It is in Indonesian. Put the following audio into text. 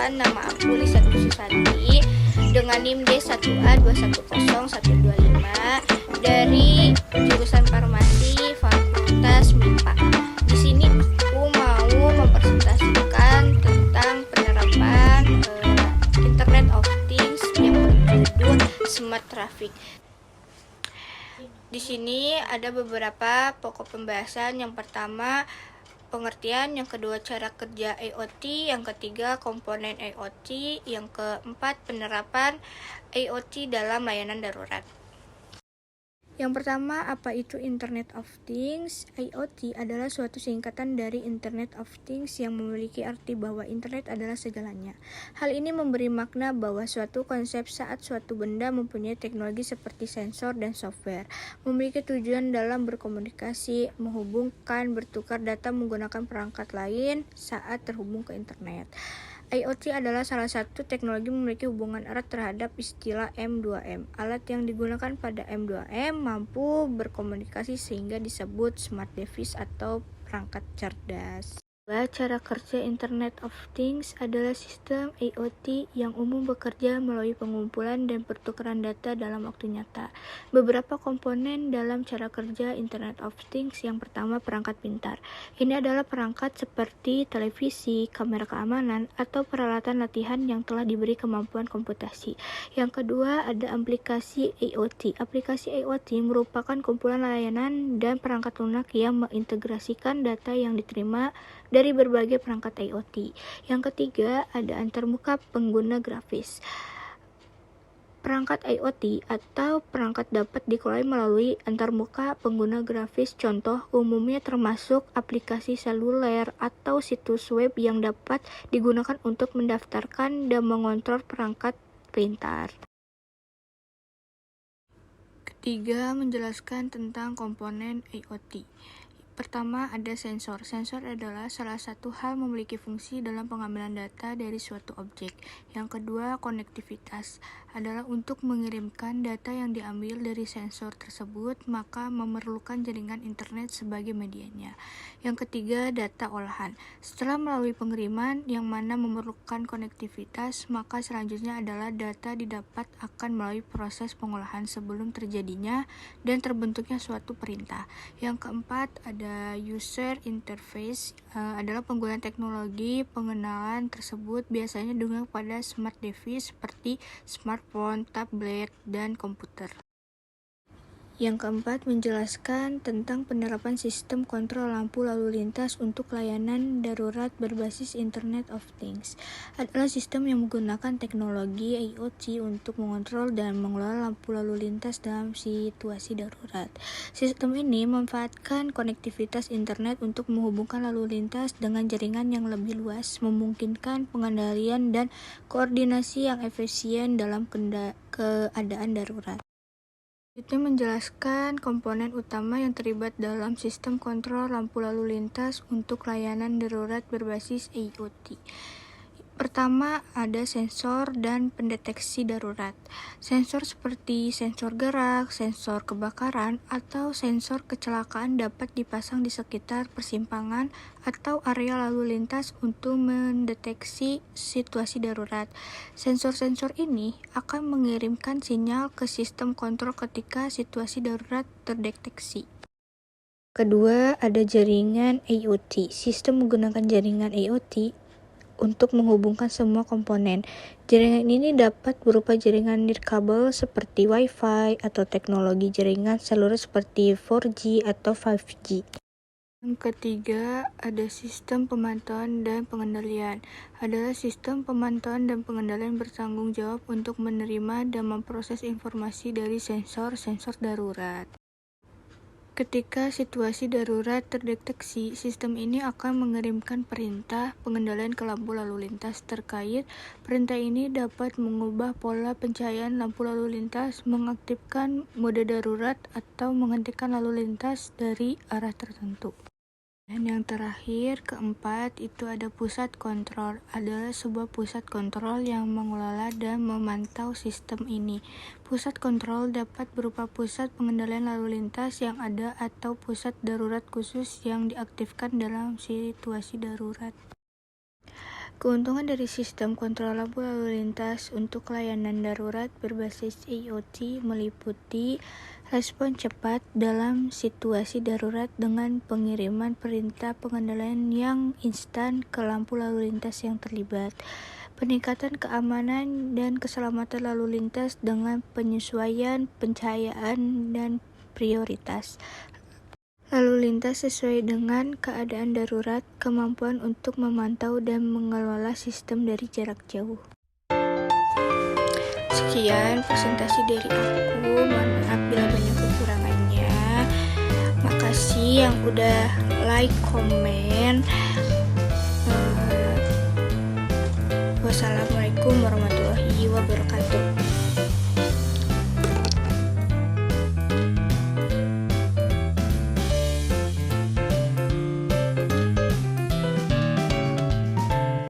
Perkenalkan, nama aku Lisanti Susanti dengan NIM D1A210125 dari jurusan Farmasi Fakultas MIPA. Di sini aku mau mempresentasikan tentang penerapan Internet of Things yang berjudul Smart Traffic. Di sini ada beberapa pokok pembahasan. Yang pertama, pengertian, yang kedua cara kerja IoT, yang ketiga komponen IoT, yang keempat penerapan IoT dalam layanan darurat. Yang pertama, apa itu Internet of Things? IoT adalah suatu singkatan dari Internet of Things yang memiliki arti bahwa internet adalah segalanya. Hal ini memberi makna bahwa suatu konsep saat suatu benda mempunyai teknologi seperti sensor dan software, memiliki tujuan dalam berkomunikasi, menghubungkan, bertukar data menggunakan perangkat lain saat terhubung ke internet. IoT adalah salah satu teknologi memiliki hubungan erat terhadap istilah M2M. Alat yang digunakan pada M2M mampu berkomunikasi sehingga disebut smart device atau perangkat cerdas. Cara kerja Internet of Things adalah sistem IoT yang umum bekerja melalui pengumpulan dan pertukaran data dalam waktu nyata. Beberapa komponen dalam cara kerja Internet of Things. Yang pertama, perangkat pintar. Ini adalah perangkat seperti televisi, kamera keamanan, atau peralatan latihan yang telah diberi kemampuan komputasi. Yang kedua, ada aplikasi IoT. Aplikasi IoT merupakan kumpulan layanan dan perangkat lunak yang mengintegrasikan data yang diterima dari berbagai perangkat IoT. Yang ketiga, ada antarmuka pengguna grafis. Perangkat IoT atau perangkat dapat dikelola melalui antarmuka pengguna grafis. Contoh umumnya termasuk aplikasi seluler atau situs web yang dapat digunakan untuk mendaftarkan dan mengontrol perangkat pintar. Ketiga, menjelaskan tentang komponen IoT. Pertama, ada sensor. Sensor adalah salah satu hal memiliki fungsi dalam pengambilan data dari suatu objek. Yang kedua, konektivitas adalah untuk mengirimkan data yang diambil dari sensor tersebut, maka memerlukan jaringan internet sebagai medianya. Yang ketiga, data olahan. Setelah melalui pengiriman yang mana memerlukan konektivitas, maka selanjutnya adalah data didapat akan melalui proses pengolahan sebelum terjadinya dan terbentuknya suatu perintah. Yang keempat, ada user interface, adalah penggunaan teknologi pengenalan tersebut biasanya digunakan pada smart device seperti smartphone, tablet, dan komputer. Yang keempat, menjelaskan tentang penerapan sistem kontrol lampu lalu lintas untuk layanan darurat berbasis Internet of Things. Adalah sistem yang menggunakan teknologi IoT untuk mengontrol dan mengelola lampu lalu lintas dalam situasi darurat. Sistem ini memanfaatkan konektivitas internet untuk menghubungkan lalu lintas dengan jaringan yang lebih luas, memungkinkan pengendalian dan koordinasi yang efisien dalam keadaan darurat. Itu menjelaskan komponen utama yang terlibat dalam sistem kontrol lampu lalu lintas untuk layanan darurat berbasis IoT. Pertama, ada sensor dan pendeteksi darurat. Sensor seperti sensor gerak, sensor kebakaran, atau sensor kecelakaan dapat dipasang di sekitar persimpangan atau area lalu lintas untuk mendeteksi situasi darurat. Sensor-sensor ini akan mengirimkan sinyal ke sistem kontrol ketika situasi darurat terdeteksi. Kedua, ada jaringan IoT. Sistem menggunakan jaringan IoT untuk menghubungkan semua komponen. Jaringan ini dapat berupa jaringan nirkabel seperti Wi-Fi atau teknologi jaringan seluler seperti 4G atau 5G. Yang ketiga, ada sistem pemantauan dan pengendalian. Adalah sistem pemantauan dan pengendalian bertanggung jawab untuk menerima dan memproses informasi dari sensor-sensor darurat. Ketika situasi darurat terdeteksi, sistem ini akan mengirimkan perintah pengendalian ke lampu lalu lintas terkait. Perintah ini dapat mengubah pola pencahayaan lampu lalu lintas, mengaktifkan mode darurat, atau menghentikan lalu lintas dari arah tertentu. Dan yang terakhir, keempat, itu ada pusat kontrol. Adalah sebuah pusat kontrol yang mengelola dan memantau sistem ini. Pusat kontrol dapat berupa pusat pengendalian lalu lintas yang ada atau pusat darurat khusus yang diaktifkan dalam situasi darurat. Keuntungan dari sistem kontrol lampu lalu lintas untuk layanan darurat berbasis IoT meliputi respon cepat dalam situasi darurat dengan pengiriman perintah pengendalian yang instan ke lampu lalu lintas yang terlibat, peningkatan keamanan dan keselamatan lalu lintas dengan penyesuaian pencahayaan dan prioritas lalu lintas sesuai dengan keadaan darurat, kemampuan untuk memantau dan mengelola sistem dari jarak jauh. Sekian presentasi dari aku, mohon maaf bila banyak kekurangannya. Makasih yang udah like, komen. Wassalamualaikum warahmatullahi wabarakatuh.